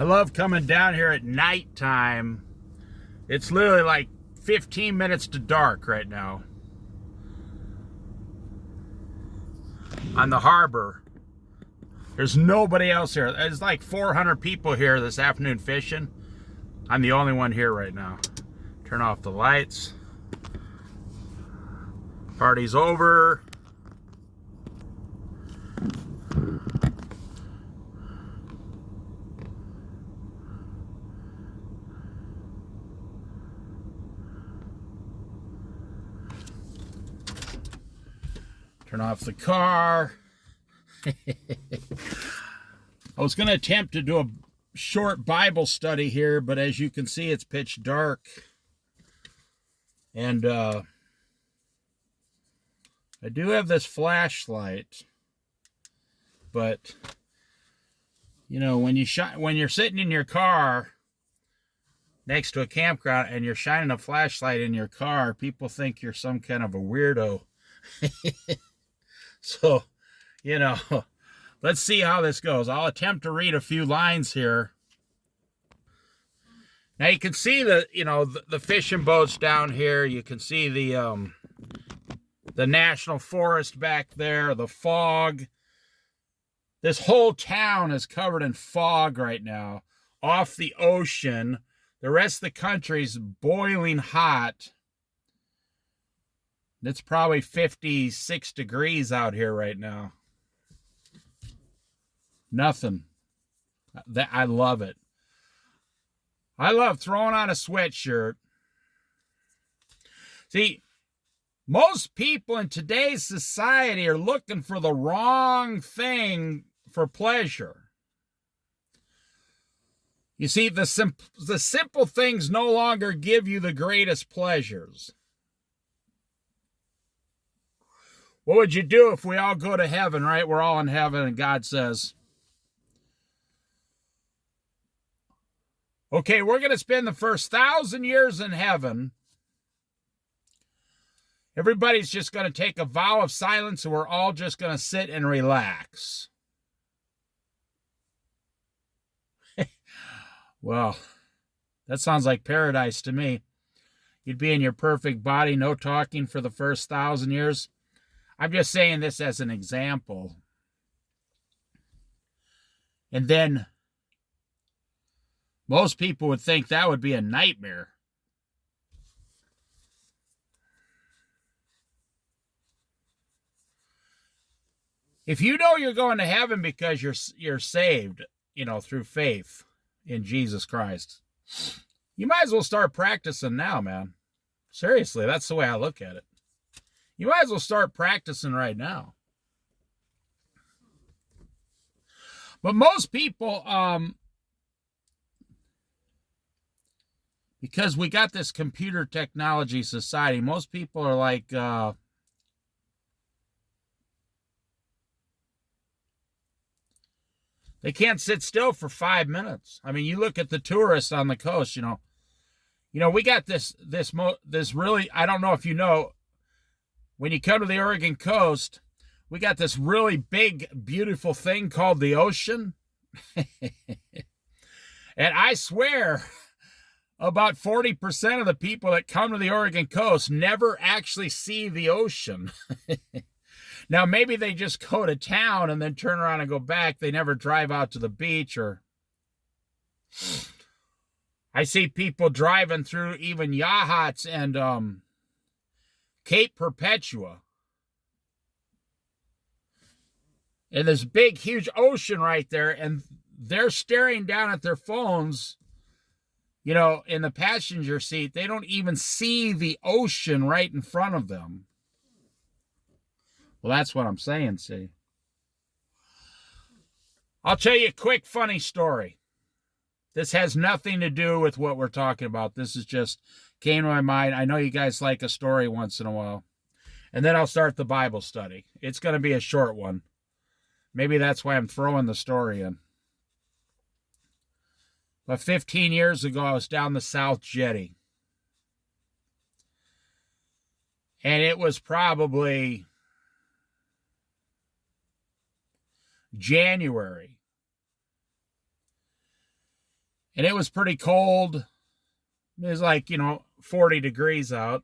I love coming down here at nighttime. It's literally like 15 minutes to dark right now on the harbor. There's nobody else here. There's like 400 people here this afternoon fishing. I'm the only one here right now. Turn off the lights. Party's over. Turn off the car. I was going to attempt to do a short Bible study here, but as you can see, it's pitch dark. And I do have this flashlight, but you know, when you're sitting in your car next to a campground and you're shining a flashlight in your car, people think you're some kind of a weirdo. So, you know, let's see how this goes. I'll attempt to read a few lines here. Now you can see the fishing boats down here. You can see the national forest back there, the fog. This whole town is covered in fog right now, off the ocean. The rest of the country's boiling hot. It's probably 56 degrees out here right now. Nothing. I love it. I love throwing on a sweatshirt. See, most people in today's society are looking for the wrong thing for pleasure. You see, the simple things no longer give you the greatest pleasures. What would you do if we all go to heaven, right? We're all in heaven and God says, okay, we're going to spend the first 1,000 years in heaven. Everybody's just going to take a vow of silence and we're all just going to sit and relax. Well, that sounds like paradise to me. You'd be in your perfect body, no talking for the first 1,000 years. I'm just saying this as an example. And then most people would think that would be a nightmare. If you know you're going to heaven because you're saved, through faith in Jesus Christ, you might as well start practicing now, man. Seriously, that's the way I look at it. You might as well start practicing right now. But most people, because we got this computer technology society, most people are like, they can't sit still for 5 minutes. I mean, you look at the tourists on the coast, we got this really, I don't know if you know, when you come to the Oregon coast, we got this really big, beautiful thing called the ocean. And I swear, about 40% of the people that come to the Oregon coast never actually see the ocean. Now, maybe they just go to town and then turn around and go back. They never drive out to the beach. Or I see people driving through even Yachats and Cape Perpetua. And this big, huge ocean right there, and they're staring down at their phones, in the passenger seat. They don't even see the ocean right in front of them. Well, that's what I'm saying, see. I'll tell you a quick, funny story. This has nothing to do with what we're talking about. This is just came to my mind. I know you guys like a story once in a while. And then I'll start the Bible study. It's going to be a short one. Maybe that's why I'm throwing the story in. But 15 years ago, I was down the South Jetty. And it was probably January. And it was pretty cold. It was like, 40 degrees out.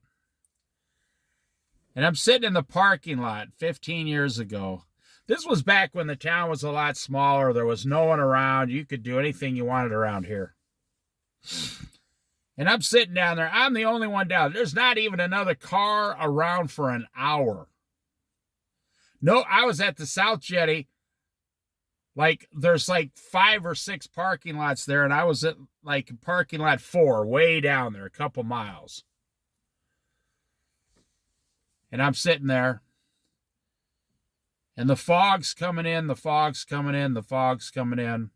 And I'm sitting in the parking lot 15 years ago. This was back when the town was a lot smaller. There was no one around. You could do anything you wanted around here. And I'm sitting down there. I'm the only one down. There's not even another car around for an hour. No, I was at the South Jetty. Like, there's like 5 or 6 parking lots there, and I was at like parking lot 4, way down there, a couple miles. And I'm sitting there, and the fog's coming in, the fog's coming in, the fog's coming in.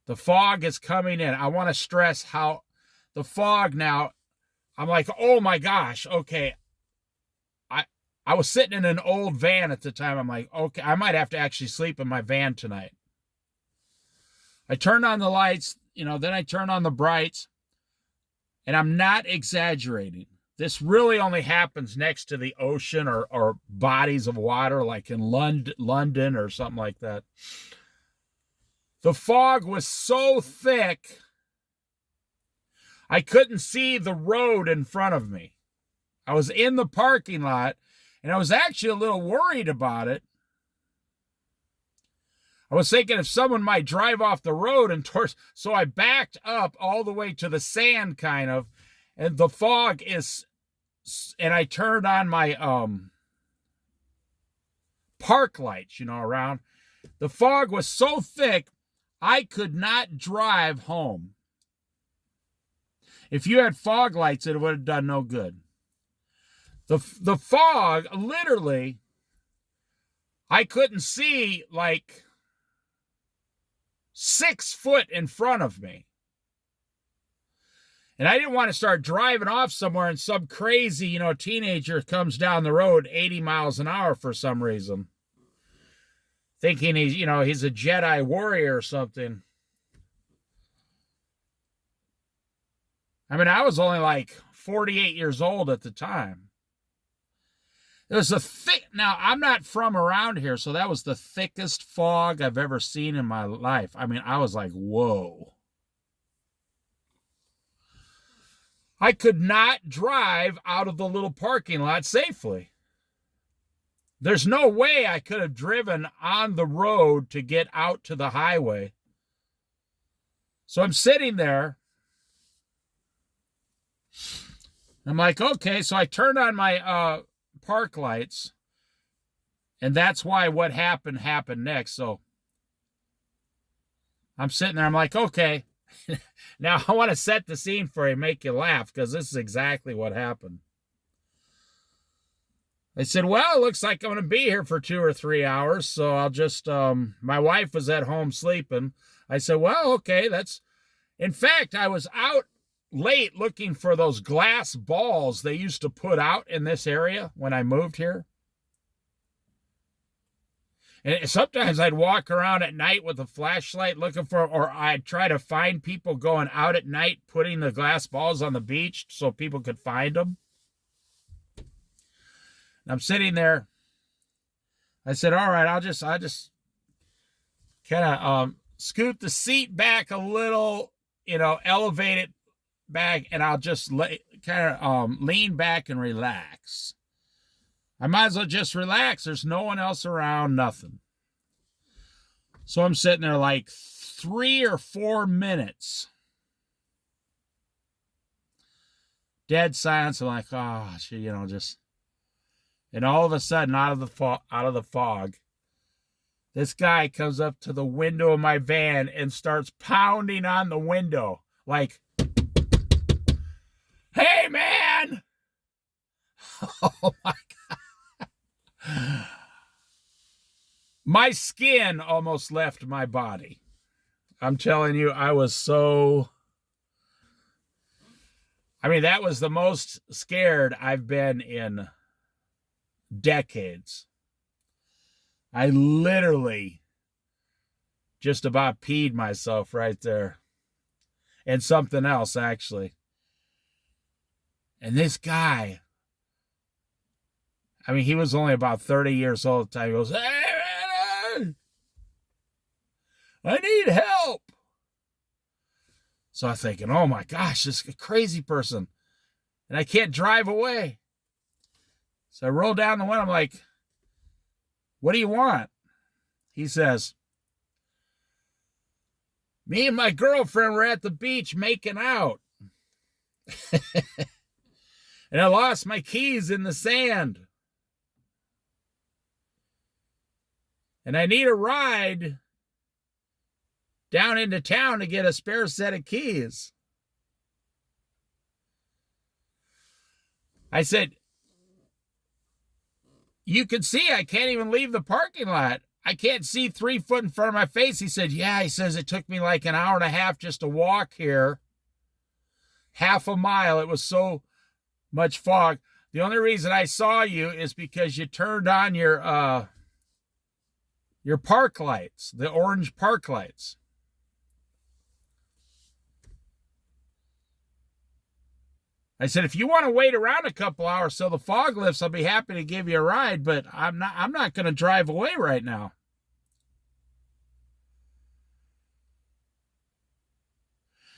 The fog is coming in. I want to stress how the fog now, I'm like, oh my gosh, okay. I was sitting in an old van at the time. I'm like, okay, I might have to actually sleep in my van tonight. I turned on the lights, then I turned on the brights, and I'm not exaggerating. This really only happens next to the ocean or bodies of water, like in London or something like that. The fog was so thick, I couldn't see the road in front of me. I was in the parking lot, and I was actually a little worried about it. I was thinking if someone might drive off the road so I backed up all the way to the sand kind of, and the fog and I turned on my park lights, around. The fog was so thick, I could not drive home. If you had fog lights, it would have done no good. The fog, literally, I couldn't see like 6 foot in front of me. And I didn't want to start driving off somewhere and some crazy, teenager comes down the road 80 miles an hour for some reason. Thinking he's a Jedi warrior or something. I mean, I was only like 48 years old at the time. It was now I'm not from around here, so that was the thickest fog I've ever seen in my life. I mean, I was like, whoa. I could not drive out of the little parking lot safely. There's no way I could have driven on the road to get out to the highway. So I'm sitting there. I'm like, okay, so I turned on my park lights, and that's why what happened next. So I'm sitting there, I'm like, okay, now I want to set the scene for you, make you laugh, because this is exactly what happened. They said, well, it looks like I'm going to be here for 2 or 3 hours, so I'll just, my wife was at home sleeping. I said, well, okay, in fact, I was out late looking for those glass balls they used to put out in this area when I moved here. And sometimes I'd walk around at night with a flashlight or I'd try to find people going out at night putting the glass balls on the beach so people could find them. And I'm sitting there. I said, all right, I'll just kind of scoot the seat back a little, elevate it back, and I'll just lean back and relax. I might as well just relax. There's no one else around, nothing. So I'm sitting there like 3 or 4 minutes. Dead silence. I'm like, oh, just. And all of a sudden, out of the fog, this guy comes up to the window of my van and starts pounding on the window. Like, hey, man! Oh, my God. My skin almost left my body. I'm telling you, I was so... that was the most scared I've been in decades. I literally just about peed myself right there. And something else, actually. And this guy, he was only about 30 years old at the time. He goes, hey, man, I need help. So I'm thinking, oh my gosh, this crazy person. And I can't drive away. So I roll down the window. I'm like, what do you want? He says, me and my girlfriend were at the beach making out. And I lost my keys in the sand. And I need a ride down into town to get a spare set of keys. I said, you can see I can't even leave the parking lot. I can't see 3 foot in front of my face. He said, yeah, he says it took me like an hour and a half just to walk here. Half a mile. It was so much fog. The only reason I saw you is because you turned on your park lights, the orange park lights. I said, if you want to wait around a couple hours till the fog lifts, I'll be happy to give you a ride, but I'm not going to drive away right now.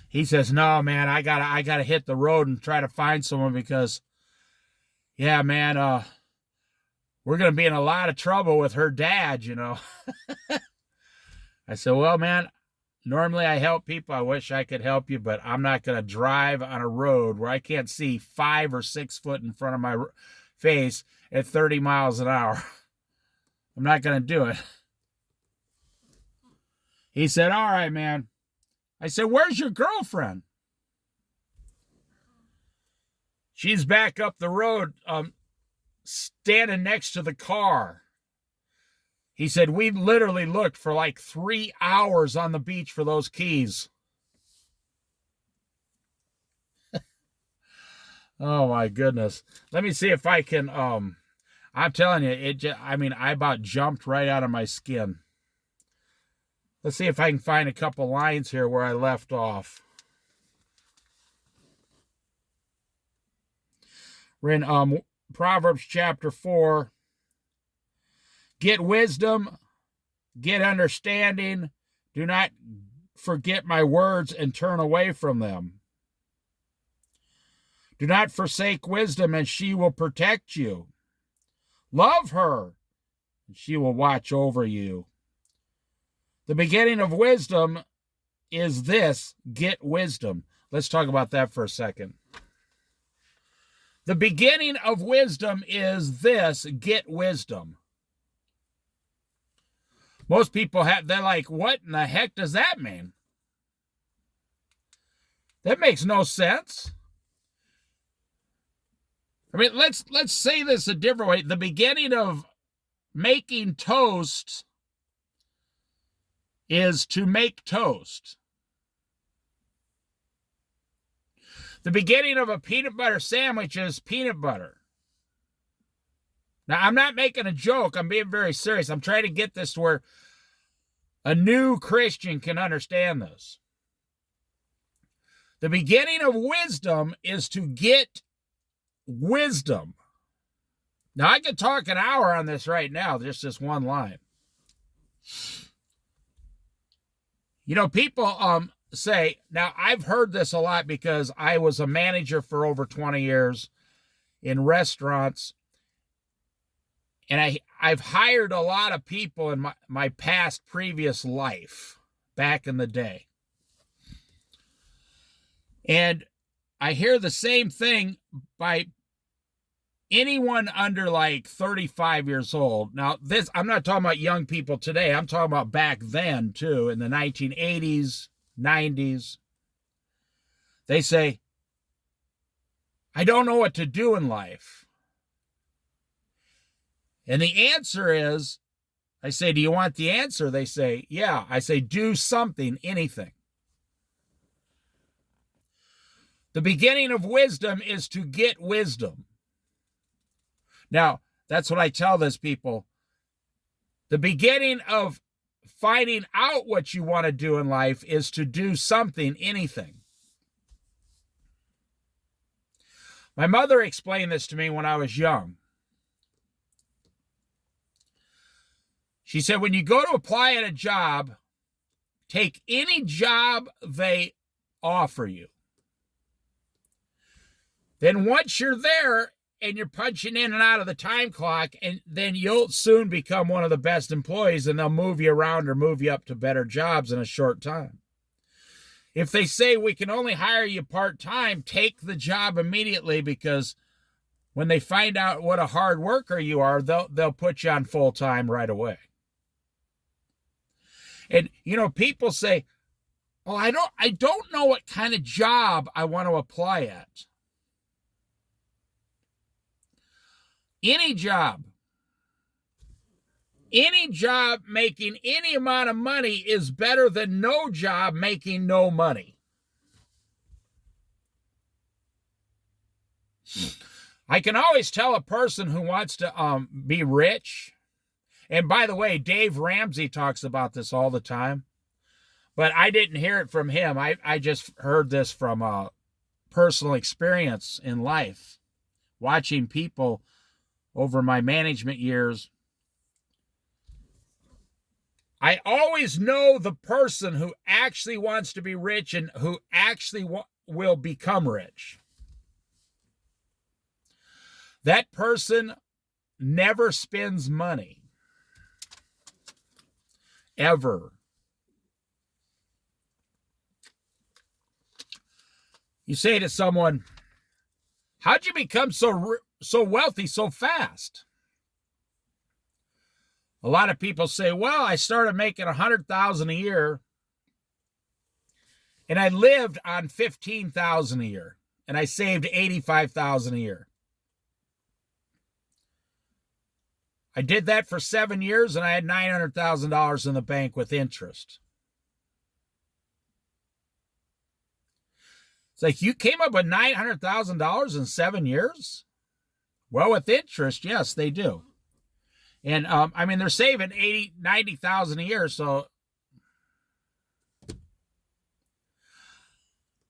He says, no, man, I gotta hit the road and try to find someone because, yeah, man, we're going to be in a lot of trouble with her dad, you know. I said, well, man, normally I help people. I wish I could help you, but I'm not going to drive on a road where I can't see 5 or 6 foot in front of my face at 30 miles an hour. I'm not going to do it. He said, all right, man. I said, where's your girlfriend? She's back up the road, standing next to the car. He said, we literally looked for like 3 hours on the beach for those keys. Oh my goodness. Let me see if I can, I'm telling you, I about jumped right out of my skin. Let's see if I can find a couple lines here where I left off. We're in Proverbs chapter 4. Get wisdom, get understanding. Do not forget my words and turn away from them. Do not forsake wisdom, and she will protect you. Love her, and she will watch over you. The beginning of wisdom is this: get wisdom. Let's talk about that for a second. The beginning of wisdom is this: get wisdom. Most people they're like, what in the heck does that mean? That makes no sense. I mean, let's say this a different way. The beginning of making toast is to make toast. The beginning of a peanut butter sandwich is peanut butter. Now, I'm not making a joke. I'm being very serious. I'm trying to get this to where a new Christian can understand this. The beginning of wisdom is to get wisdom. Now, I could talk an hour on this right now, just this one line. You know, people say, now I've heard this a lot because I was a manager for over 20 years in restaurants. And I've hired a lot of people in my past previous life, back in the day. And I hear the same thing by anyone under like 35 years old. Now, I'm not talking about young people today. I'm talking about back then, too, in the 1980s, 90s. They say, I don't know what to do in life. And the answer is, I say, do you want the answer? They say, yeah. I say, do something, anything. The beginning of wisdom is to get wisdom. Now, that's what I tell those people. The beginning of finding out what you want to do in life is to do something, anything. My mother explained this to me when I was young. She said, when you go to apply at a job, take any job they offer you. Then once you're there and you're punching in and out of the time clock, and then you'll soon become one of the best employees, and they'll move you around or move you up to better jobs in a short time. If they say we can only hire you part-time, take the job immediately, because when they find out what a hard worker you are, they'll put you on full-time right away. And, you know, people say, oh, I don't know what kind of job I want to apply at. Any job making any amount of money is better than no job making no money. I can always tell a person who wants to be rich. And by the way, Dave Ramsey talks about this all the time, but I didn't hear it from him. I just heard this from personal experience in life, watching people over my management years. I always know the person who actually wants to be rich and who actually will become rich. That person never spends money. Ever. You say to someone, how'd you become so wealthy so fast? A lot of people say, well, I started making $100,000 a year and I lived on $15,000 a year and I saved $85,000 a year. I did that for 7 years and I had $900,000 in the bank with interest. It's like, you came up with $900,000 in 7 years? Well, with interest, yes, they do. And, I mean, they're saving $90,000 a year, so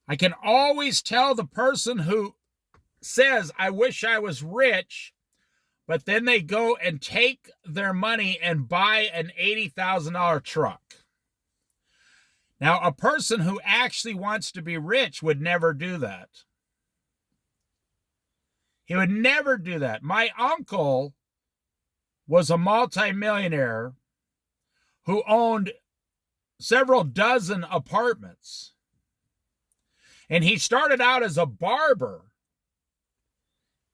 I can always tell the person who says, I wish I was rich, but then they go and take their money and buy an $80,000 truck. Now, a person who actually wants to be rich would never do that. He would never do that. My uncle was a multimillionaire who owned several dozen apartments. And he started out as a barber.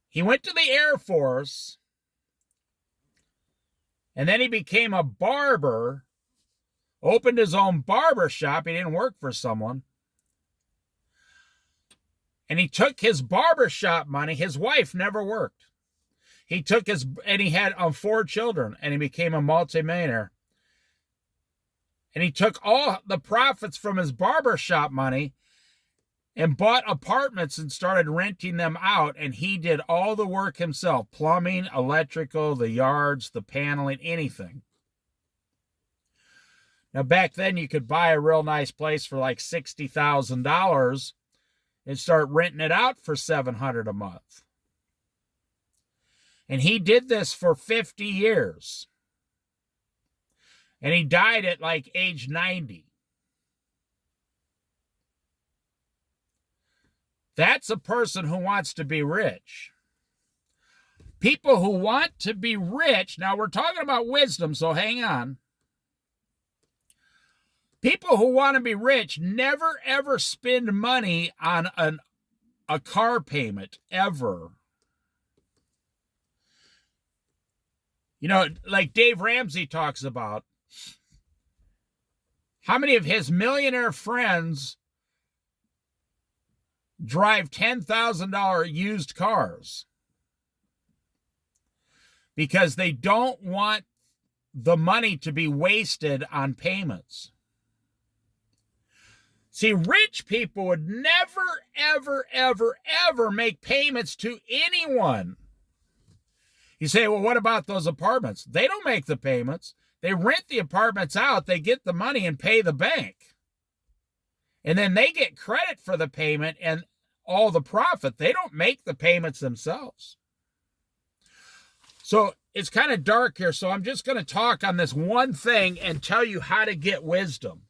He went to the Air Force, and then he became a barber, opened his own barber shop. He didn't work for someone. And he took his barber shop money. His wife never worked. He took and he had 4 children, and he became a multimillionaire. And he took all the profits from his barber shop money and bought apartments and started renting them out. And he did all the work himself: plumbing, electrical, the yards, the paneling, anything. Now, back then, you could buy a real nice place for like $60,000 and start renting it out for $700 a month. And he did this for 50 years. And he died at like age 90. That's a person who wants to be rich. People who want to be rich, now we're talking about wisdom, so hang on. People who want to be rich never, ever spend money on a car payment, ever. You know, like Dave Ramsey talks about, how many of his millionaire friends drive $10,000 used cars? Because they don't want the money to be wasted on payments. See, rich people would never, ever, ever, ever make payments to anyone. You say, well, what about those apartments? They don't make the payments. They rent the apartments out, they get the money and pay the bank. And then they get credit for the payment and all the profit. They don't make the payments themselves. So it's kind of dark here, so I'm just going to talk on this one thing and tell you how to get wisdom.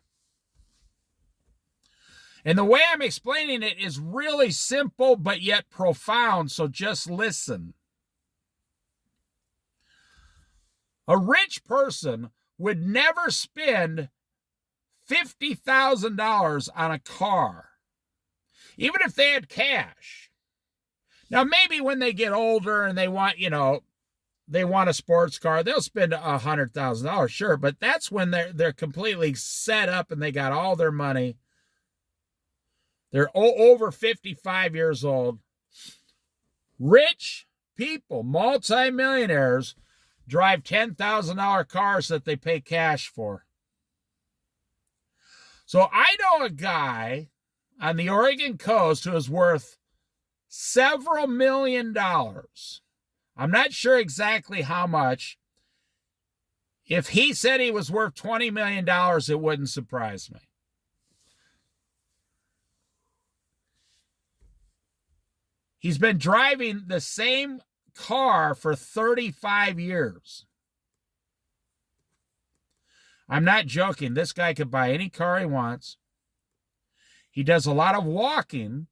And the way I'm explaining it is really simple, but yet profound, so just listen. A rich person would never spend $50,000 on a car, even if they had cash. Now, maybe when they get older and they want, they want a sports car, they'll spend $100,000, sure, but that's when they're completely set up and they got all their money. They're over 55 years old. Rich people, multimillionaires, drive $10,000 cars that they pay cash for. So I know a guy on the Oregon coast who is worth several $1 million. I'm not sure exactly how much. If he said he was worth $20 million, it wouldn't surprise me. He's been driving the same car for 35 years. I'm not joking. This guy could buy any car he wants. He does a lot of walking.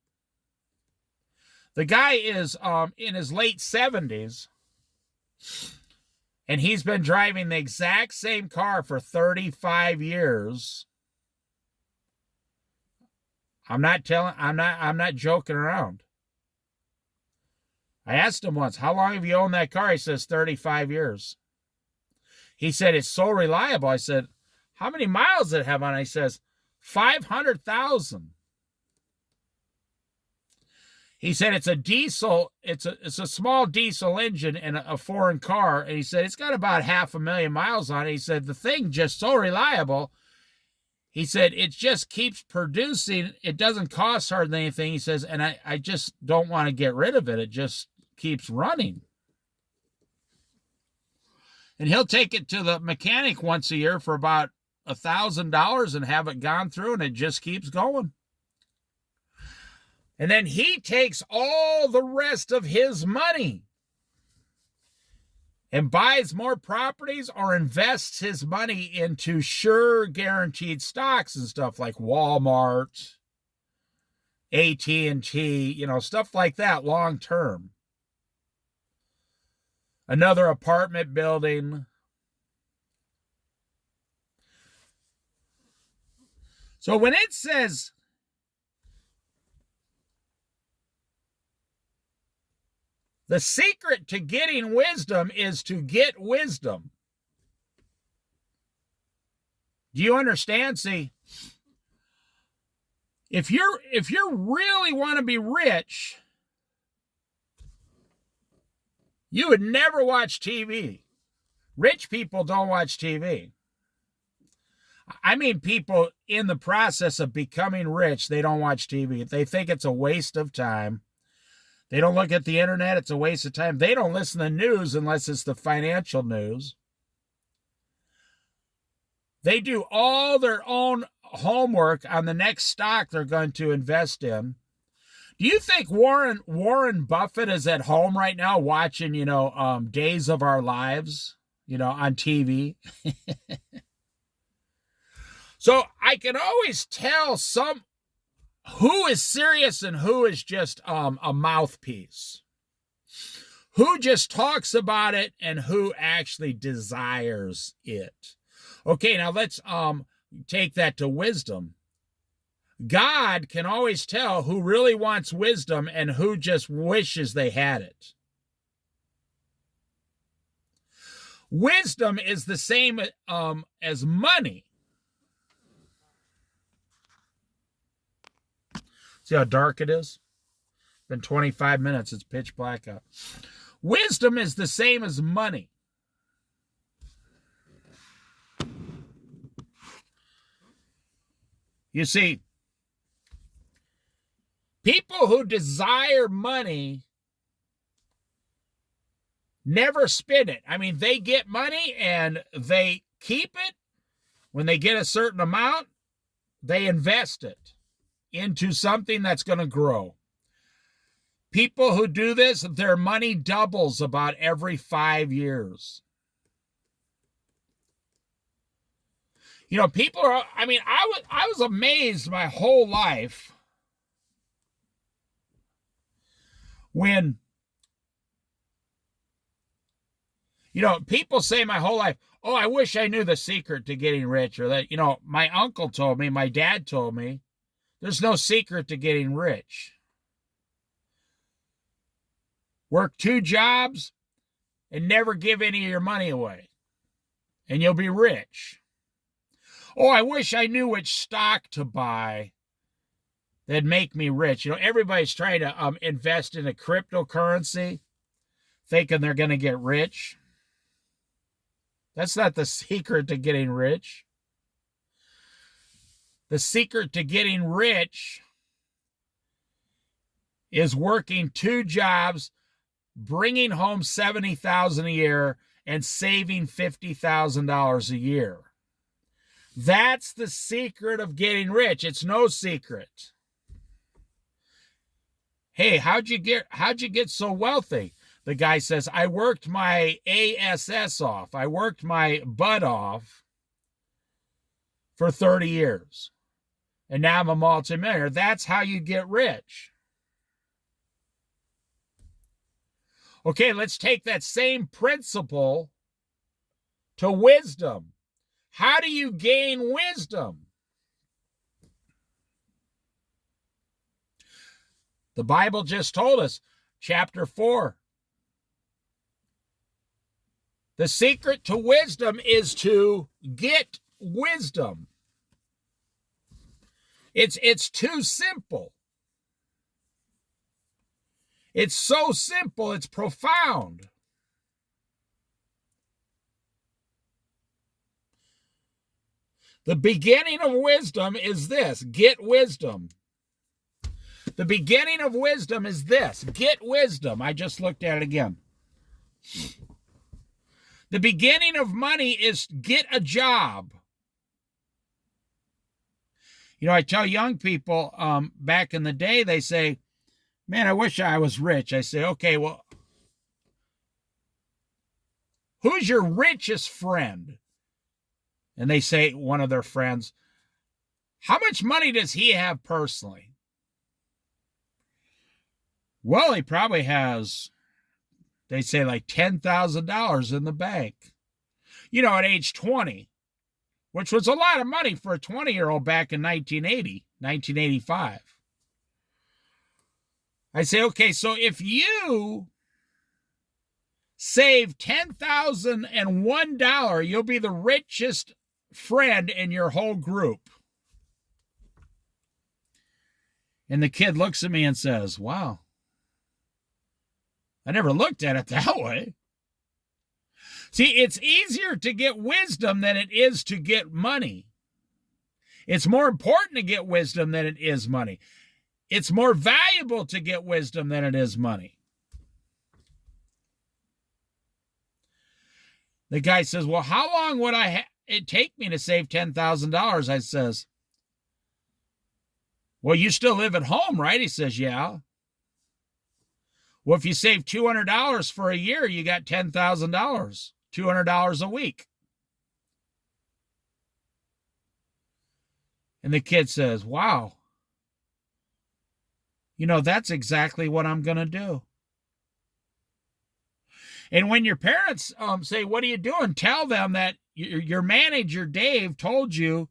The guy is in his late 70s, and he's been driving the exact same car for 35 years. I'm not joking around. I asked him once, how long have you owned that car? He says 35 years. He said, it's so reliable. I said, how many miles does it have on it? He says, 500,000. He said, it's a diesel, it's a small diesel engine in a foreign car. And he said, it's got about 500,000 miles on it. He said, the thing just so reliable. He said, it just keeps producing. It doesn't cost hardly anything. He says, and I just don't want to get rid of it. It just keeps running. And he'll take it to the mechanic once a year for about $1,000 and have it gone through, and it just keeps going. And then he takes all the rest of his money and buys more properties or invests his money into sure guaranteed stocks and stuff like Walmart, AT&T, stuff like that long term. Another apartment building. So when it says the secret to getting wisdom is to get wisdom. Do you understand? See, if you really want to be rich, you would never watch TV. Rich people don't watch TV. I mean, people in the process of becoming rich, they don't watch TV. They think it's a waste of time. They don't look at the internet. It's a waste of time. They don't listen to the news unless it's the financial news. They do all their own homework on the next stock they're going to invest in. Do you think Warren Buffett is at home right now watching, Days of Our Lives, on TV? So I can always tell who is serious and who is just a mouthpiece. Who just talks about it and who actually desires it. Okay, now let's take that to wisdom. God can always tell who really wants wisdom and who just wishes they had it. Wisdom is the same as money. See how dark it is? It's been 25 minutes. It's pitch black out. Wisdom is the same as money. You see, people who desire money never spend it. I mean, they get money and they keep it. When they get a certain amount, they invest it into something that's going to grow. People who do this, their money doubles about every 5 years. People are, I was amazed my whole life when, people say my whole life, oh, I wish I knew the secret to getting rich, or that, my uncle told me, my dad told me, there's no secret to getting rich. Work 2 jobs and never give any of your money away, and you'll be rich. Oh, I wish I knew which stock to buy that'd make me rich. Everybody's trying to invest in a cryptocurrency, thinking they're going to get rich. That's not the secret to getting rich. The secret to getting rich is working 2 jobs, bringing home $70,000 a year, and saving $50,000 a year. That's the secret of getting rich. It's no secret. Hey, how'd you get so wealthy? The guy says, I worked my ass off. I worked my butt off for 30 years. And now I'm a multimillionaire. That's how you get rich. Okay, let's take that same principle to wisdom. How do you gain wisdom? The Bible just told us, chapter 4. The secret to wisdom is to get wisdom. It's too simple. It's so simple, it's profound. The beginning of wisdom is this: get wisdom. The beginning of wisdom is this: get wisdom. I just looked at it again. The beginning of money is get a job. I tell young people back in the day, they say, man, I wish I was rich. I say, okay, well, who's your richest friend? And they say, one of their friends, how much money does he have personally? Well, he probably has, they say, like $10,000 in the bank. At age 20, which was a lot of money for a 20-year-old back in 1985. I say, okay, so if you save $10,001, you'll be the richest friend in your whole group. And the kid looks at me and says, wow, I never looked at it that way. See, it's easier to get wisdom than it is to get money. It's more important to get wisdom than it is money. It's more valuable to get wisdom than it is money. The guy says, well, how long would it take me to save $10,000? I says, well, you still live at home, right? He says, yeah. Well, if you save $200 for a year, you got $10,000, $200 a week. And the kid says, wow, that's exactly what I'm going to do. And when your parents say, what are you doing? Tell them that your manager, Dave, told you,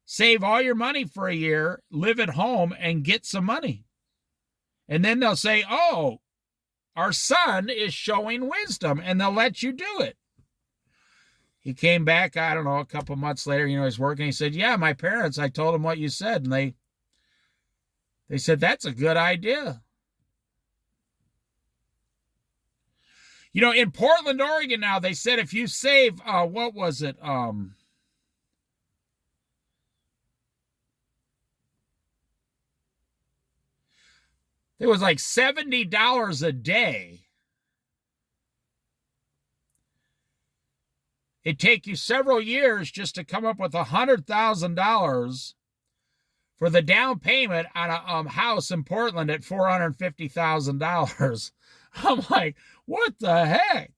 save all your money for a year, live at home, and get some money. And then they'll say, oh, our son is showing wisdom, and they'll let you do it. He came back, I don't know, a couple months later, he's working. He said, yeah, my parents, I told them what you said. And they said, that's a good idea. In Portland, Oregon now, they said if you save, what was it? It was like $70 a day. It'd take you several years just to come up with $100,000 for the down payment on a house in Portland at $450,000. I'm like, what the heck?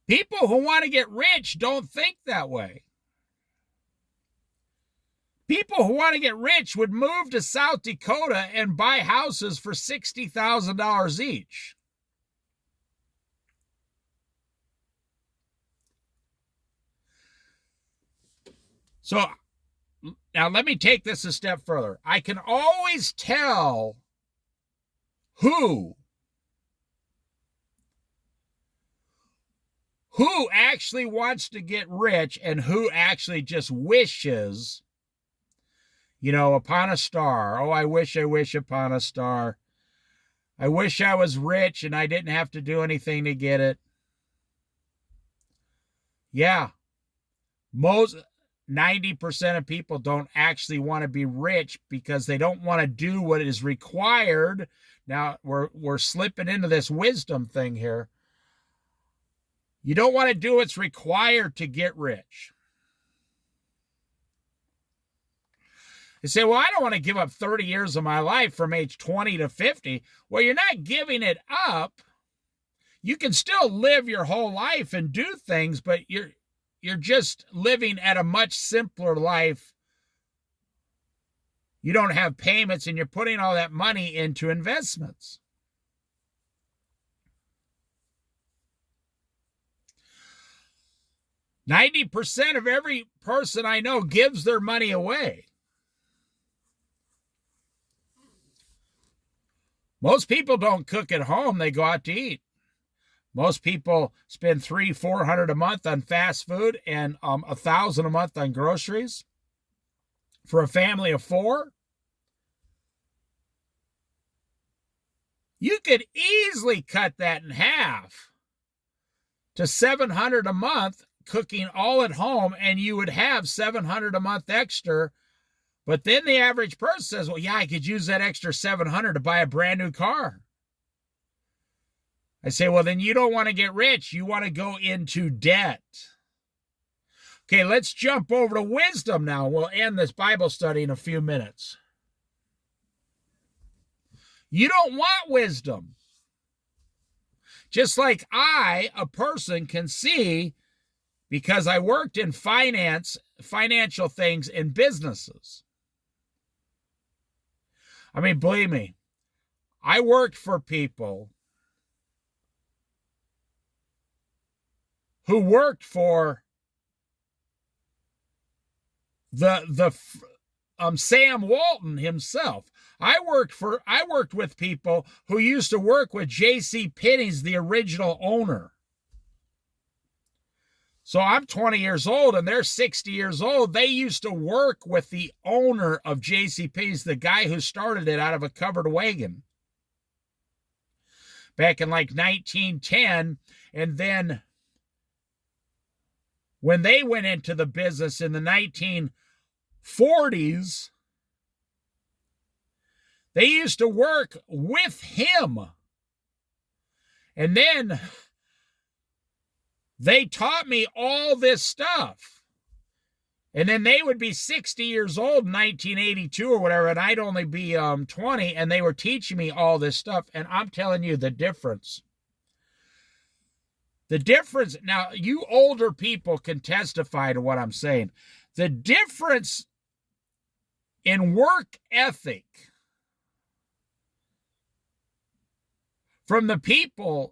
People who want to get rich don't think that way. People who want to get rich would move to South Dakota and buy houses for $60,000 each. So now let me take this a step further. I can always tell who actually wants to get rich and who actually just wishes, upon a star. Oh, I wish upon a star. I wish I was rich and I didn't have to do anything to get it. Yeah. Most 90% of people don't actually want to be rich because they don't want to do what is required. Now, we're slipping into this wisdom thing here. You don't want to do what's required to get rich. You say, well, I don't want to give up 30 years of my life from age 20 to 50. Well, you're not giving it up. You can still live your whole life and do things, but you're just living at a much simpler life. You don't have payments and you're putting all that money into investments. %90 of every person I know gives their money away. Most people don't cook at home. They go out to eat. Most people spend $300-400 a month on fast food and $1,000 a month on groceries. For a family of 4, you could easily cut that in half to $700 a month cooking all at home, and you would have $700 a month extra. But then the average person says, well, yeah, I could use that extra $700 to buy a brand new car. I say, well, then you don't want to get rich. You want to go into debt. Okay, let's jump over to wisdom now. We'll end this Bible study in a few minutes. You don't want wisdom. Just like I, a person, can see because I worked in financial things in businesses. I mean, believe me, I worked for people who worked for the Sam Walton himself. I worked with people who used to work with J.C. Penney's, the original owner. So I'm 20 years old and they're 60 years old. They used to work with the owner of J.C. Penney's, the guy who started it out of a covered wagon back in like 1910. And then when they went into the business in the 1940s, they used to work with him. And then they taught me all this stuff. And then they would be 60 years old in 1982 or whatever, and I'd only be 20, and they were teaching me all this stuff. And I'm telling you the difference. The difference, now you older people can testify to what I'm saying. The difference in work ethic from the people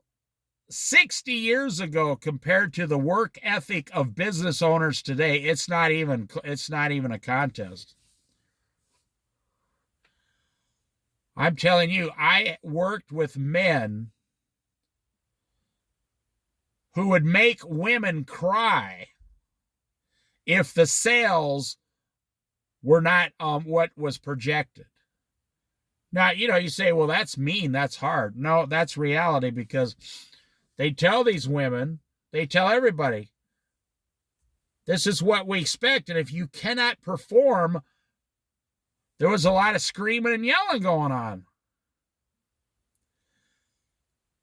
60 years ago compared to the work ethic of business owners today, it's not even a contest. I'm telling you, I worked with men who would make women cry if the sales were not what was projected. Now, you say, well, that's mean, that's hard. No, that's reality, because they tell these women, they tell everybody, this is what we expect. And if you cannot perform, there was a lot of screaming and yelling going on.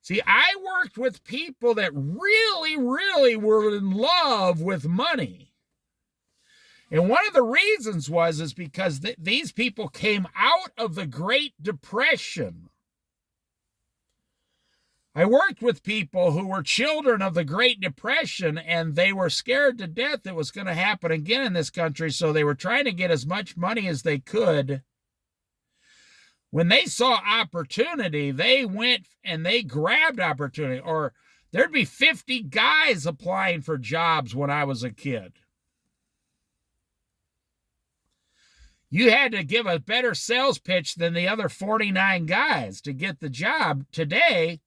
See, I worked with people that really, really were in love with money. And one of the reasons is because these people came out of the Great Depression. I worked with people who were children of the Great Depression, and they were scared to death it was going to happen again in this country, so they were trying to get as much money as they could. When they saw opportunity, they went and they grabbed opportunity. Or there'd be 50 guys applying for jobs when I was a kid. You had to give a better sales pitch than the other 49 guys to get the job. Today,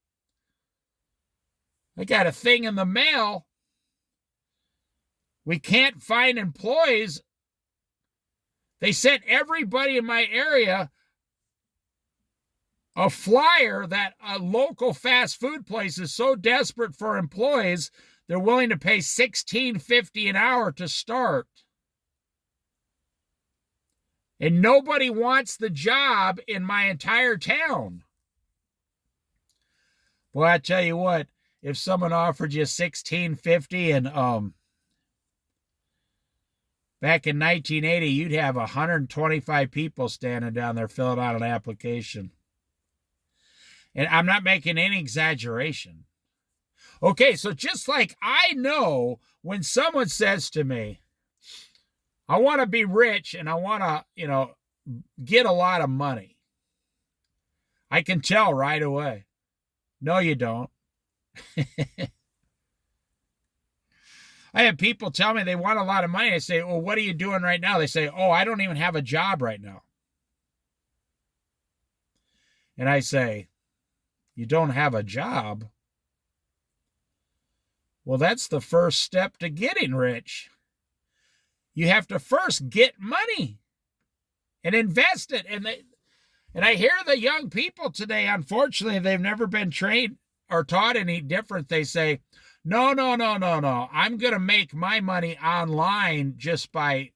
I got a thing in the mail. We can't find employees. They sent everybody in my area a flyer that a local fast food place is so desperate for employees, they're willing to pay $16.50 an hour to start. And nobody wants the job in my entire town. Boy, I tell you what, if someone offered you $16.50 and back in 1980, you'd have 125 people standing down there filling out an application. And I'm not making any exaggeration. Okay, so just like I know when someone says to me, I want to be rich and I want to, get a lot of money, I can tell right away. No, you don't. I have people tell me they want a lot of money. I say, well, what are you doing right now? They say, oh, I don't even have a job right now. And I say, you don't have a job? Well, that's the first step to getting rich. You have to first get money and invest it. And I hear the young people today, unfortunately, they've never been trained or taught any different. They say, no. I'm going to make my money online just by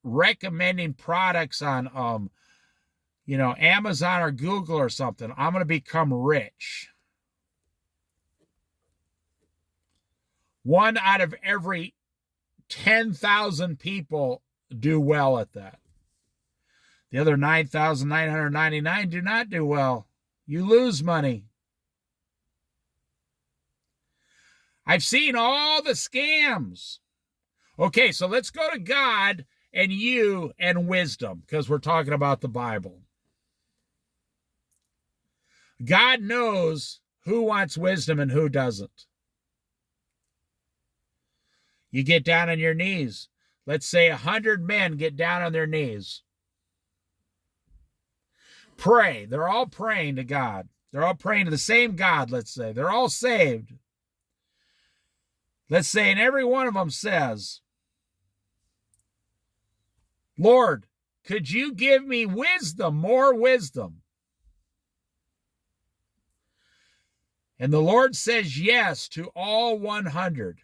recommending products on, Amazon or Google or something. I'm going to become rich. 1 out of every 10,000 people do well at that. The other 9,999 do not do well. You lose money. I've seen all the scams. Okay, so let's go to God and you and wisdom, because we're talking about the Bible. God knows who wants wisdom and who doesn't. You get down on your knees. Let's say 100 men get down on their knees. Pray. They're all praying to God. They're all praying to the same God, let's say. They're all saved. Let's say, and every one of them says, Lord, could you give me wisdom, more wisdom? And the Lord says yes to all 100.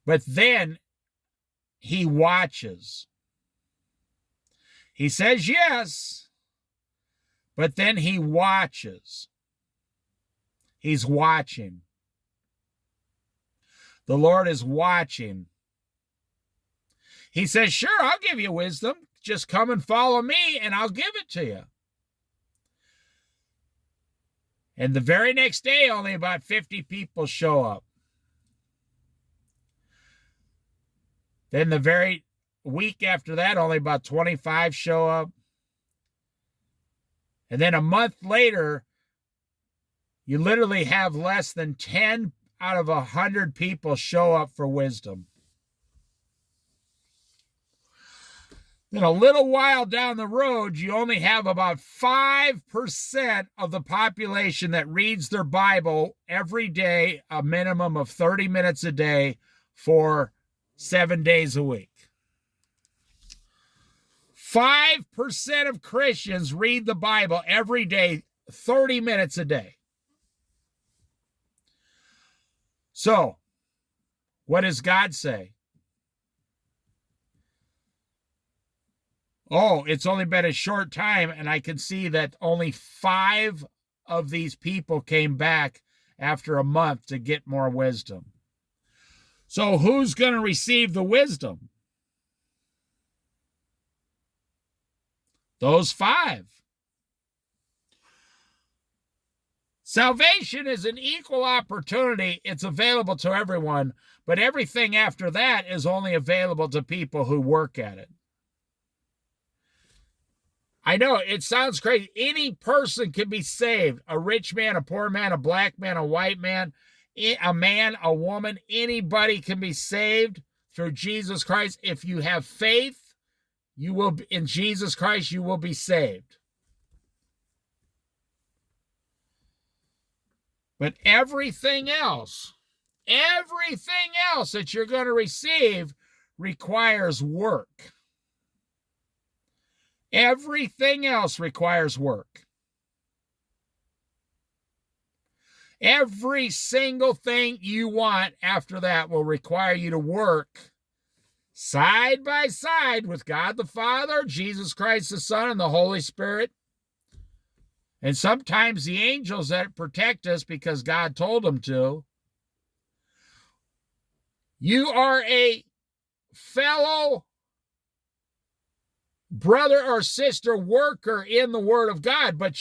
But then he watches. He says yes, but then he watches. He's watching. The Lord is watching. He says, sure, I'll give you wisdom. Just come and follow me and I'll give it to you. And the very next day, only about 50 people show up. Then the very week after that, only about 25 show up. And then a month later, you literally have less than 10 out of 100 people show up for wisdom. Then a little while down the road, you only have about 5% of the population that reads their Bible every day, a minimum of 30 minutes a day for 7 days a week. 5% of Christians read the Bible every day, 30 minutes a day. So, what does God say? Oh, it's only been a short time, and I can see that only 5 of these people came back after a month to get more wisdom. So who's going to receive the wisdom? Those 5. Salvation is an equal opportunity. It's available to everyone, but everything after that is only available to people who work at it. I know it sounds crazy. Any person can be saved. A rich man, a poor man, a black man, a white man, a man, a woman, anybody can be saved through Jesus Christ. If you have faith, you will in Jesus Christ, you will be saved. But everything else that you're going to receive requires work. Everything else requires work. Every single thing you want after that will require you to work side by side with God the Father, Jesus Christ the Son, and the Holy Spirit. And sometimes the angels that protect us because God told them to. You are a fellow brother or sister worker in the Word of God. But,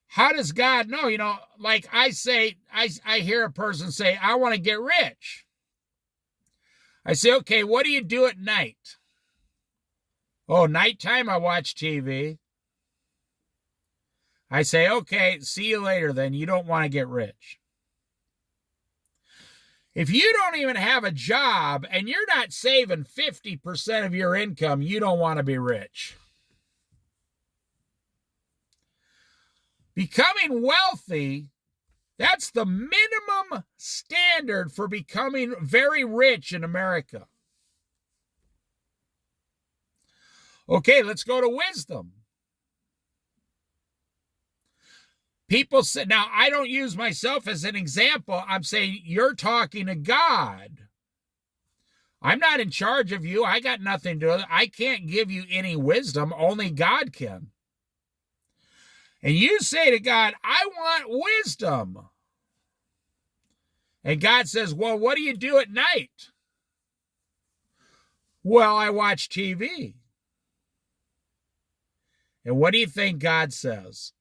how does God know? Like I say, I hear a person say, I want to get rich. I say, okay, what do you do at night? Oh, nighttime I watch TV. I say, okay, see you later then. You don't want to get rich. If you don't even have a job and you're not saving 50% of your income, you don't want to be rich. Becoming wealthy, that's the minimum standard for becoming very rich in America. Okay, let's go to wisdom. People say, now I don't use myself as an example. I'm saying you're talking to God. I'm not in charge of you. I got nothing to do with it. I can't give you any wisdom. Only God can. And you say to God, I want wisdom. And God says, well, what do you do at night? Well, I watch TV. And what do you think God says?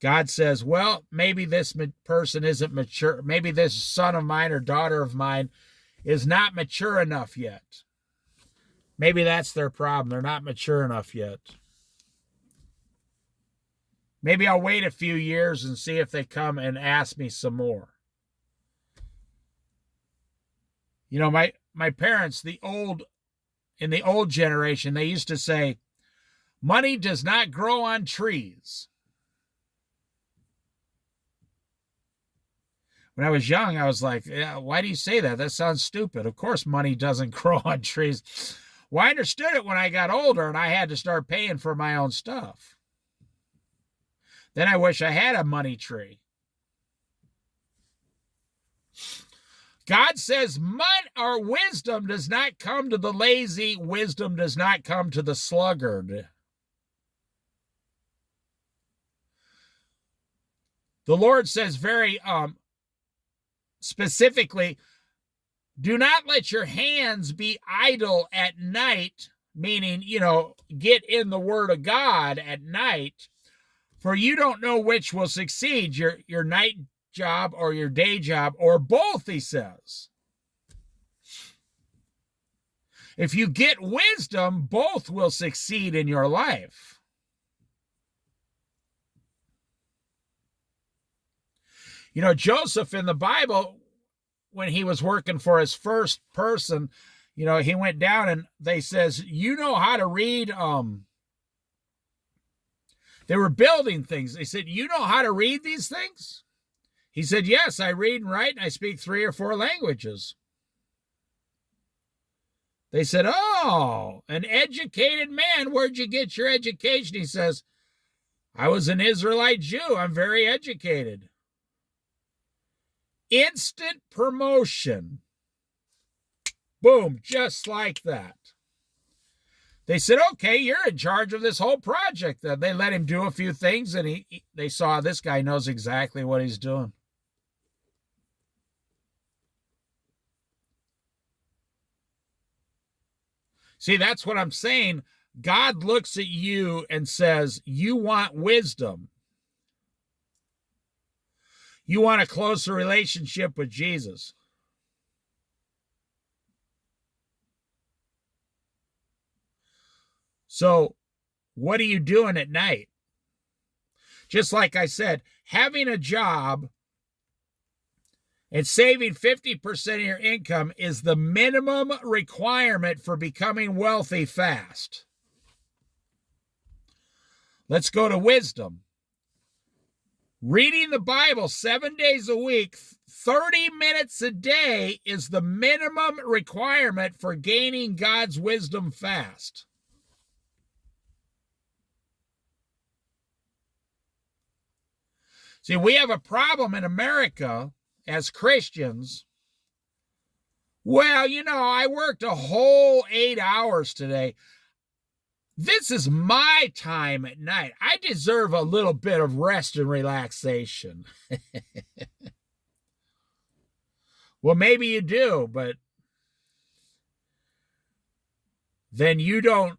God says, well, maybe this person isn't mature. Maybe this son of mine or daughter of mine is not mature enough yet. Maybe that's their problem. They're not mature enough yet. Maybe I'll wait a few years and see if they come and ask me some more. My parents, in the old generation, they used to say, money does not grow on trees. When I was young, I was like, yeah, why do you say that? That sounds stupid. Of course, money doesn't grow on trees. Well, I understood it when I got older and I had to start paying for my own stuff. Then I wish I had a money tree. God says wisdom does not come to the lazy. Wisdom does not come to the sluggard. The Lord says very specifically, do not let your hands be idle at night, meaning, get in the Word of God at night, for you don't know which will succeed, your night job or your day job, or both, he says. If you get wisdom, both will succeed in your life. Joseph in the Bible, when he was working for his first person, he went down and they says, you know how to read. They were building things. They said, you know how to read these things? He said, yes, I read and write and I speak 3 or 4 languages. They said, oh, an educated man. Where'd you get your education? He says, I was an Israelite Jew. I'm very educated. Instant promotion. Boom, just like that. They said, okay, you're in charge of this whole project. Then they let him do a few things, and they saw this guy knows exactly what he's doing. See, that's what I'm saying. God looks at you and says, you want wisdom. You want a closer relationship with Jesus. So what are you doing at night? Just like I said, having a job and saving 50% of your income is the minimum requirement for becoming wealthy fast. Let's go to wisdom. Reading the Bible 7 days a week, 30 minutes a day is the minimum requirement for gaining God's wisdom fast. See, we have a problem in America as Christians. Well, I worked a whole 8 hours today. This is my time at night. I deserve a little bit of rest and relaxation. Well, maybe you do, but then you're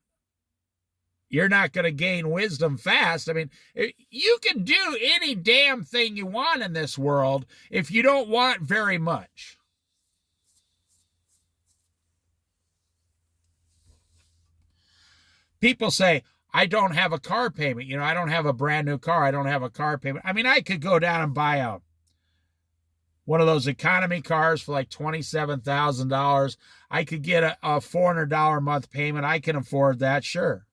not going to gain wisdom fast. I mean, you can do any damn thing you want in this world if you don't want very much. People say, I don't have a car payment. I don't have a brand new car. I don't have a car payment. I mean, I could go down and buy one of those economy cars for like $27,000. I could get a $400 a month payment. I can afford that, sure.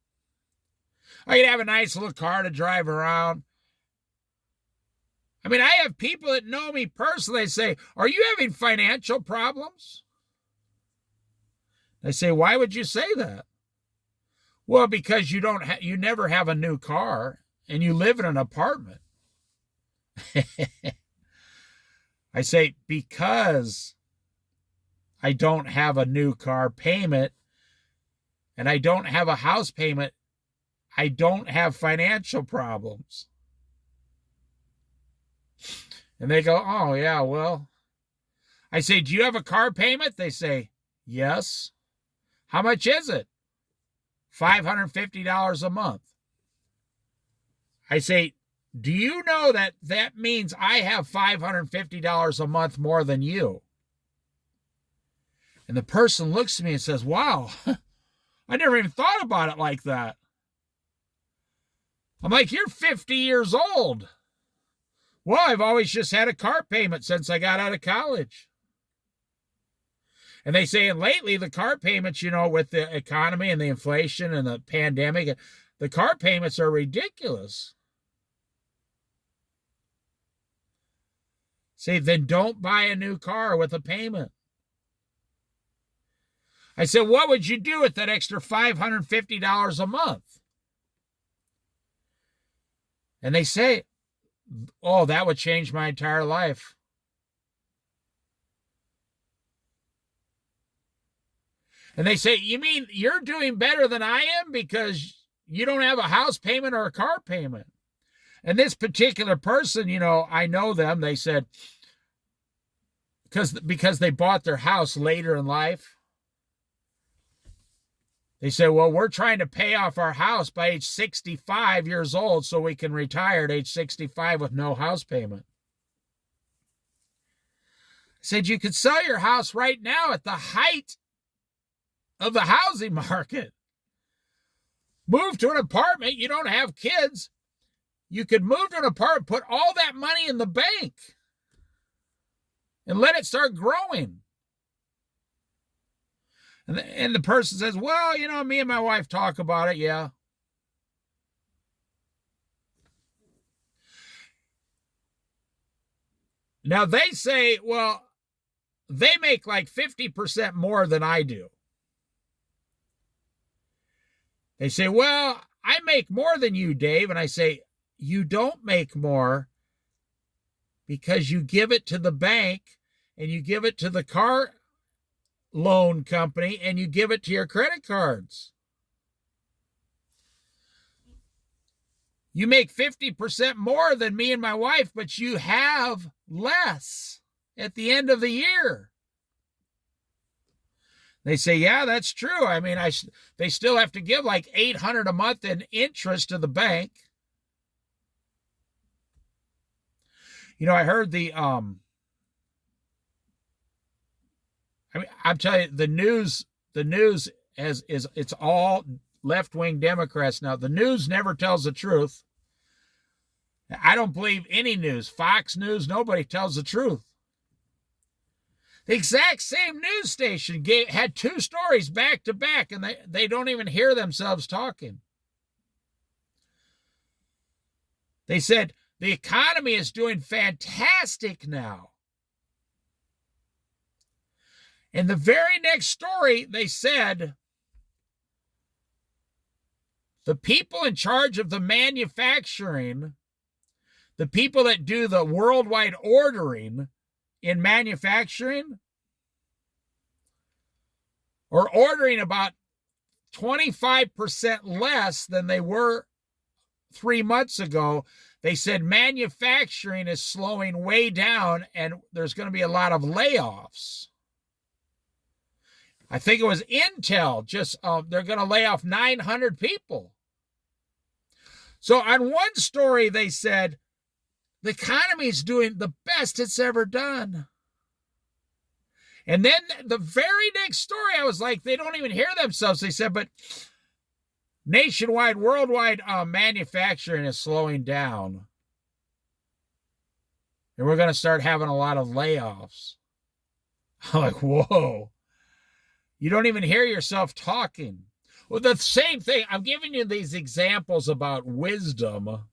I could have a nice little car to drive around. I mean, I have people that know me personally say, are you having financial problems? I say, why would you say that? Well, because you never have a new car and you live in an apartment. I say, because I don't have a new car payment and I don't have a house payment, I don't have financial problems. And they go, oh, yeah, well. I say, do you have a car payment? They say, yes. How much is it? $550 a month. I say, do you know that means I have $550 a month more than you? And the person looks at me and says, wow, I never even thought about it like that. I'm like, you're 50 years old. Well, I've always just had a car payment since I got out of college. And they say, and lately the car payments, with the economy and the inflation and the pandemic, the car payments are ridiculous. Say, then don't buy a new car with a payment. I said, what would you do with that extra $550 a month? And they say, oh, that would change my entire life. And they say, you mean you're doing better than I am because you don't have a house payment or a car payment? And this particular person, I know them. They said, because they bought their house later in life. They said, well, we're trying to pay off our house by age 65 years old so we can retire at age 65 with no house payment. I said, you could sell your house right now at the height of the housing market. Move to an apartment. You don't have kids. You could move to an apartment, put all that money in the bank, and let it start growing. And the person says, well, me and my wife talk about it, yeah. Now they say, well, they make like 50% more than I do. They say, well, I make more than you, Dave. And I say, you don't make more because you give it to the bank and you give it to the car loan company and you give it to your credit cards. You make 50% more than me and my wife, but you have less at the end of the year. They say, yeah, that's true. I mean, they still have to give like $800 a month in interest to the bank. I heard I'm telling you, the news it's all left-wing Democrats now. The news never tells the truth. I don't believe any news. Fox News, nobody tells the truth. The exact same news station had two stories back to back, and they don't even hear themselves talking. They said the economy is doing fantastic now. In the very next story, they said the people in charge of the manufacturing, the people that do the worldwide ordering in manufacturing, are ordering about 25% less than they were 3 months ago. They said manufacturing is slowing way down and there's going to be a lot of layoffs. I think it was Intel, they're going to lay off 900 people. So on one story, they said the economy is doing the best it's ever done. And then the very next story, I was like, they don't even hear themselves. They said, but nationwide, worldwide manufacturing is slowing down. And we're going to start having a lot of layoffs. I'm like, whoa. You don't even hear yourself talking. Well, the same thing. I'm giving you these examples about wisdom.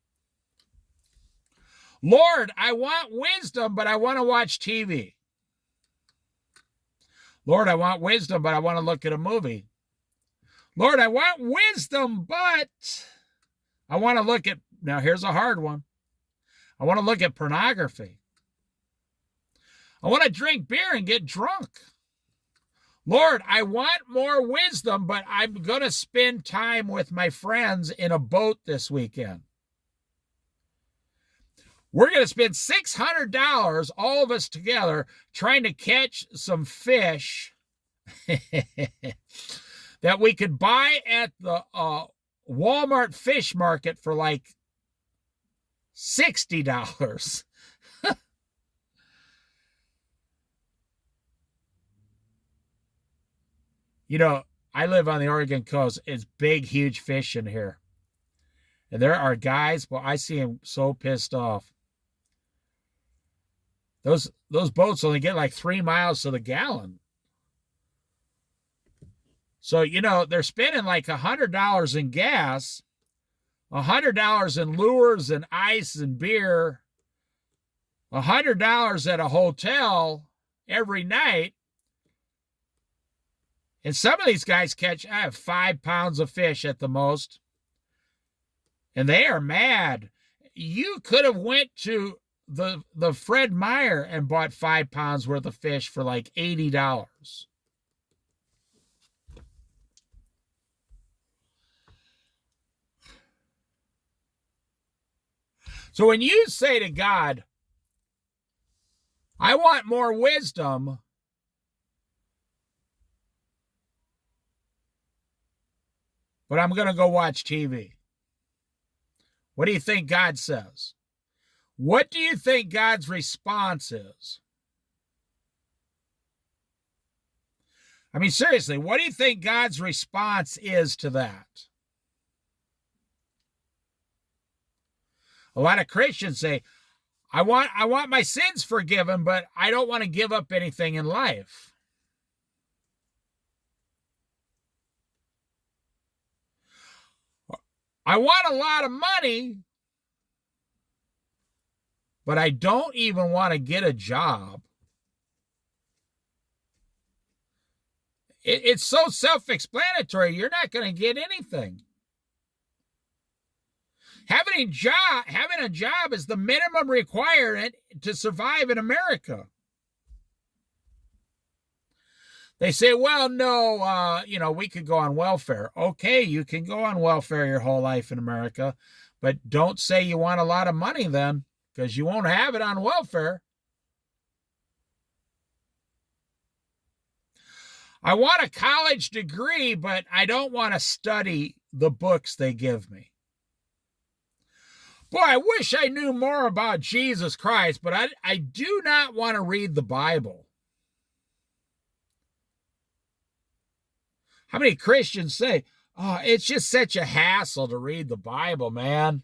Lord, I want wisdom, but I want to watch TV. Lord, I want wisdom, but I want to look at a movie. Lord, I want wisdom, but I want to look at, now here's a hard one. I want to look at pornography. I want to drink beer and get drunk. Lord, I want more wisdom, but I'm going to spend time with my friends in a boat this weekend. We're going to spend $600, all of us together, trying to catch some fish that we could buy at the Walmart fish market for like $60. I live on the Oregon coast. It's big, huge fish in here. And there are guys, well, I see them so pissed off. Those boats only get like 3 miles to the gallon. So, they're spending like $100 in gas, $100 in lures and ice and beer, $100 at a hotel every night. And some of these guys catch 5 pounds of fish at the most. And they are mad. You could have went to the Fred Meyer and bought 5 pounds worth of fish for like $80. So when you say to God, I want more wisdom, but I'm going to go watch TV. What do you think God says? What do you think God's response is? I mean, seriously, what do you think God's response is to that? A lot of Christians say, I want my sins forgiven, but I don't want to give up anything in life. I want a lot of money, but I don't even want to get a job. It's so self-explanatory. You're not going to get anything. Having a job is the minimum requirement to survive in America. They say, well, no, we could go on welfare. Okay, you can go on welfare your whole life in America, but don't say you want a lot of money then, because you won't have it on welfare. I want a college degree, but I don't want to study the books they give me. Boy, I wish I knew more about Jesus Christ, but I do not want to read the Bible. How many Christians say, oh, it's just such a hassle to read the Bible, man?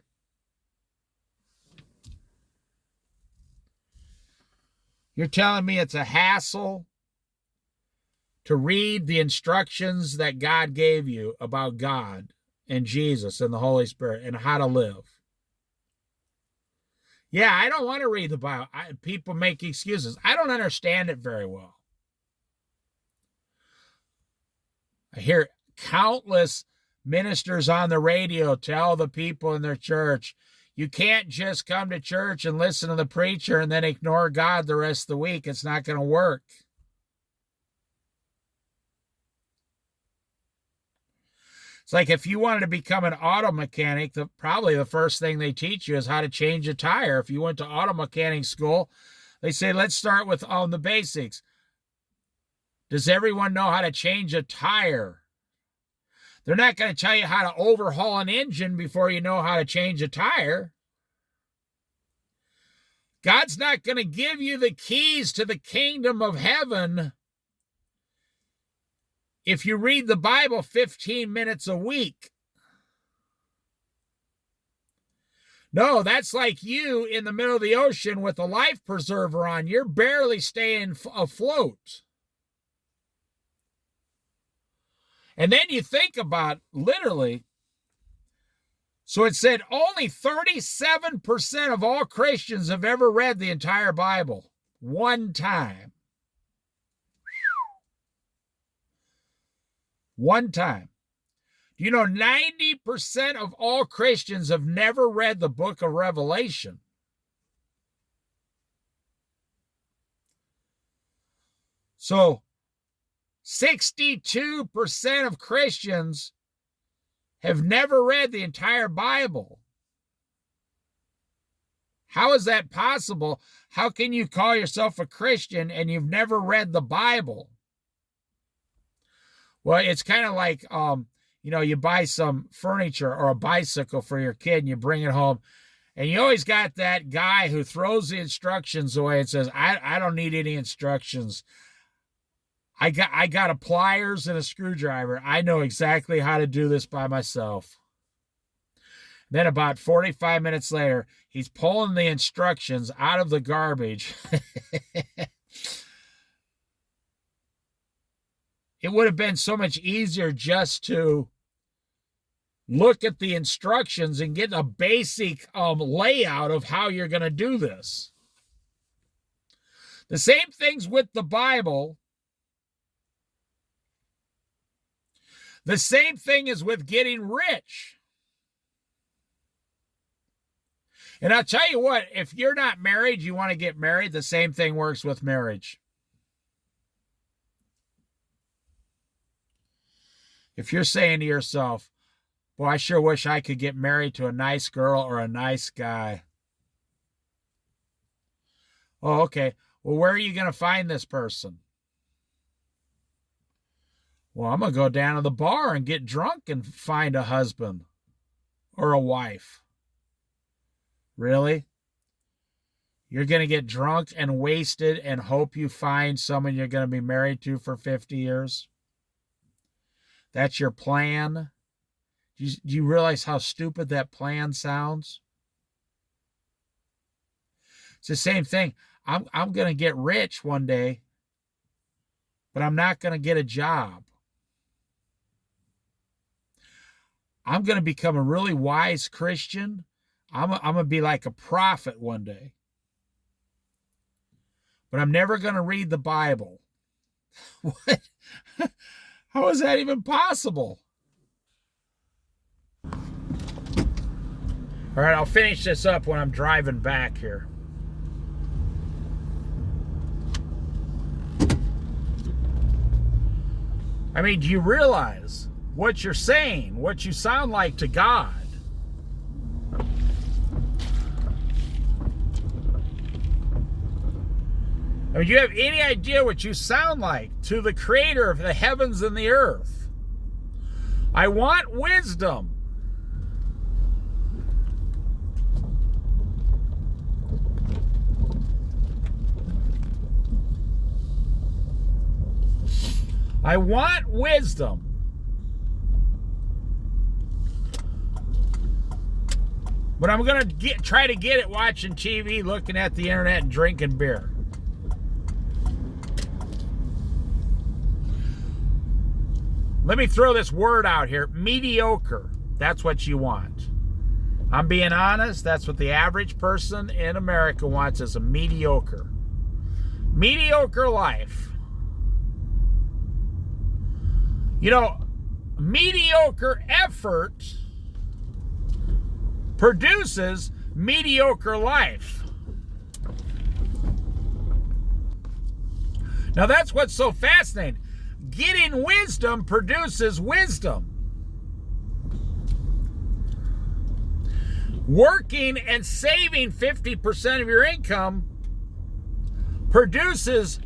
You're telling me it's a hassle to read the instructions that God gave you about God and Jesus and the Holy Spirit and how to live? Yeah, I don't want to read the Bible. People make excuses. I don't understand it very well. I hear countless ministers on the radio tell the people in their church, you can't just come to church and listen to the preacher and then ignore God the rest of the week. It's not going to work. It's like if you wanted to become an auto mechanic, probably the first thing they teach you is how to change a tire. If you went to auto mechanic school, they say, let's start with the basics. Does everyone know how to change a tire? They're not going to tell you how to overhaul an engine before you know how to change a tire. God's not going to give you the keys to the kingdom of heaven if you read the Bible 15 minutes a week. No, that's like you in the middle of the ocean with a life preserver on. You're barely staying afloat. And then you think about literally, so it said only 37% of all Christians have ever read the entire Bible one time. One time. Do you know 90% of all Christians have never read the book of Revelation? So 62% of Christians have never read the entire Bible. How is that possible? How can you call yourself a Christian and you've never read the Bible? Well, it's kind of like, you buy some furniture or a bicycle for your kid and you bring it home. And you always got that guy who throws the instructions away and says, I don't need any instructions. I got a pliers and a screwdriver. I know exactly how to do this by myself. Then about 45 minutes later, he's pulling the instructions out of the garbage. It would have been so much easier just to look at the instructions and get a basic layout of how you're going to do this. The same things with the Bible. The same thing is with getting rich. And I'll tell you what, if you're not married, you want to get married, the same thing works with marriage. If you're saying to yourself, boy, I sure wish I could get married to a nice girl or a nice guy. Oh, okay. Well, where are you going to find this person? Well, I'm going to go down to the bar and get drunk and find a husband or a wife. Really? You're going to get drunk and wasted and hope you find someone you're going to be married to for 50 years? That's your plan? Do you realize how stupid that plan sounds? It's the same thing. I'm going to get rich one day, but I'm not going to get a job. I'm going to become a really wise Christian. I'm going to be like a prophet one day. But I'm never going to read the Bible. What? How is that even possible? All right, I'll finish this up when I'm driving back here. I mean, do you realize what you're saying, what you sound like to God? I mean, do you have any idea what you sound like to the creator of the heavens and the earth? I want wisdom. I want wisdom. But I'm going to try to get it watching TV, looking at the internet, and drinking beer. Let me throw this word out here. Mediocre. That's what you want. I'm being honest. That's what the average person in America wants, is a mediocre. Mediocre life. You know, mediocre effort produces mediocre life. Now that's what's so fascinating. Getting wisdom produces wisdom. Working and saving 50% of your income produces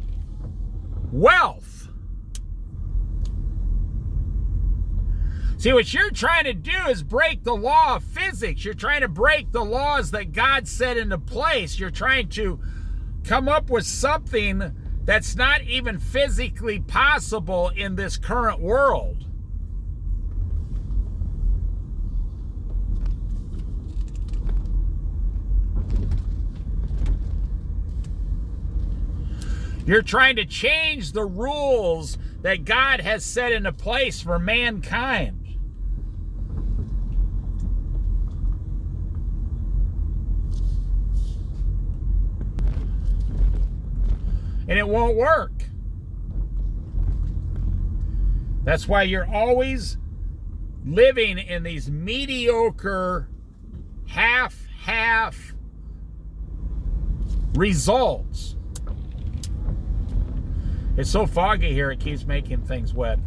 wealth. See, what you're trying to do is break the law of physics. You're trying to break the laws that God set into place. You're trying to come up with something that's not even physically possible in this current world. You're trying to change the rules that God has set into place for mankind. And it won't work. That's why you're always living in these mediocre, half results. It's so foggy here, it keeps making things wet.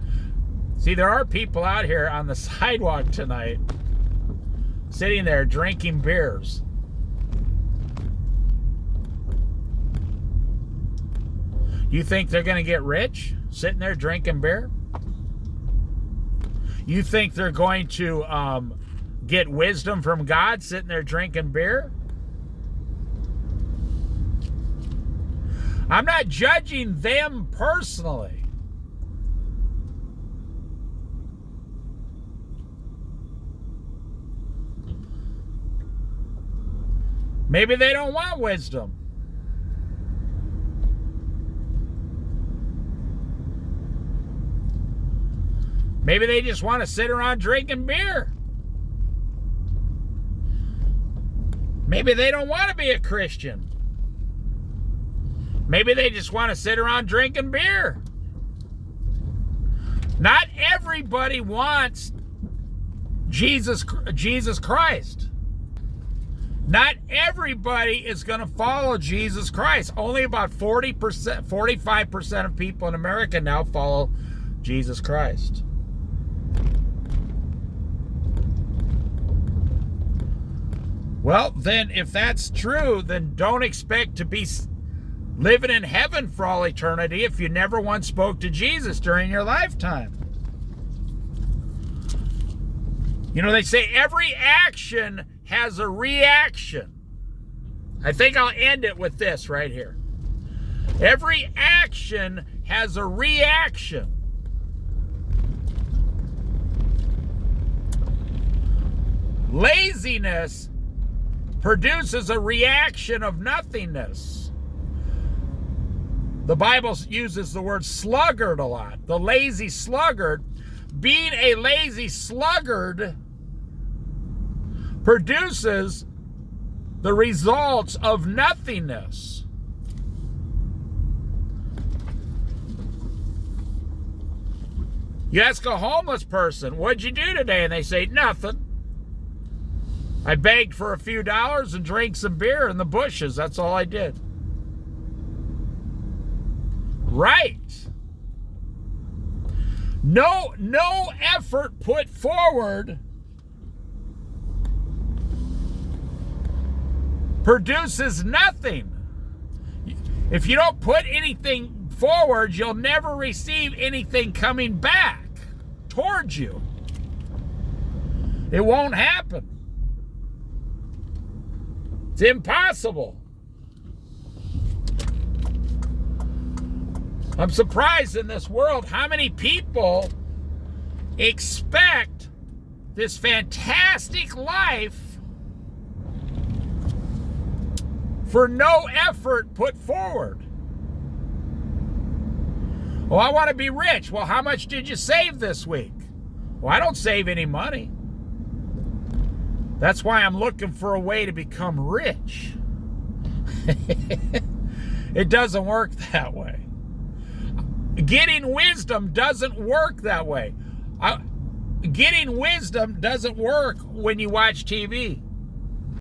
See, there are people out here on the sidewalk tonight, sitting there drinking beers. You think they're going to get rich sitting there drinking beer? You think they're going to get wisdom from God sitting there drinking beer? I'm not judging them personally. Maybe they don't want wisdom. Maybe they just want to sit around drinking beer. Maybe they don't want to be a Christian. Maybe they just want to sit around drinking beer. Not everybody wants Jesus Christ. Not everybody is going to follow Jesus Christ. Only about 40%, 45% of people in America now follow Jesus Christ. Well, then, if that's true, then don't expect to be living in heaven for all eternity if you never once spoke to Jesus during your lifetime. You know, they say every action has a reaction. I think I'll end it with this right here. Every action has a reaction. Laziness produces a reaction of nothingness. The Bible uses the word sluggard a lot. The lazy sluggard. Being a lazy sluggard produces the results of nothingness. You ask a homeless person, what'd you do today? And they say, nothing. I begged for a few dollars and drank some beer in the bushes. That's all I did. Right. No effort put forward produces nothing. If you don't put anything forward, you'll never receive anything coming back towards you. It won't happen. It's impossible. I'm surprised in this world how many people expect this fantastic life for no effort put forward. Well, I want to be rich. Well, how much did you save this week? Well, I don't save any money. That's why I'm looking for a way to become rich. It doesn't work that way. Getting wisdom doesn't work that way. Getting wisdom doesn't work when you watch TV.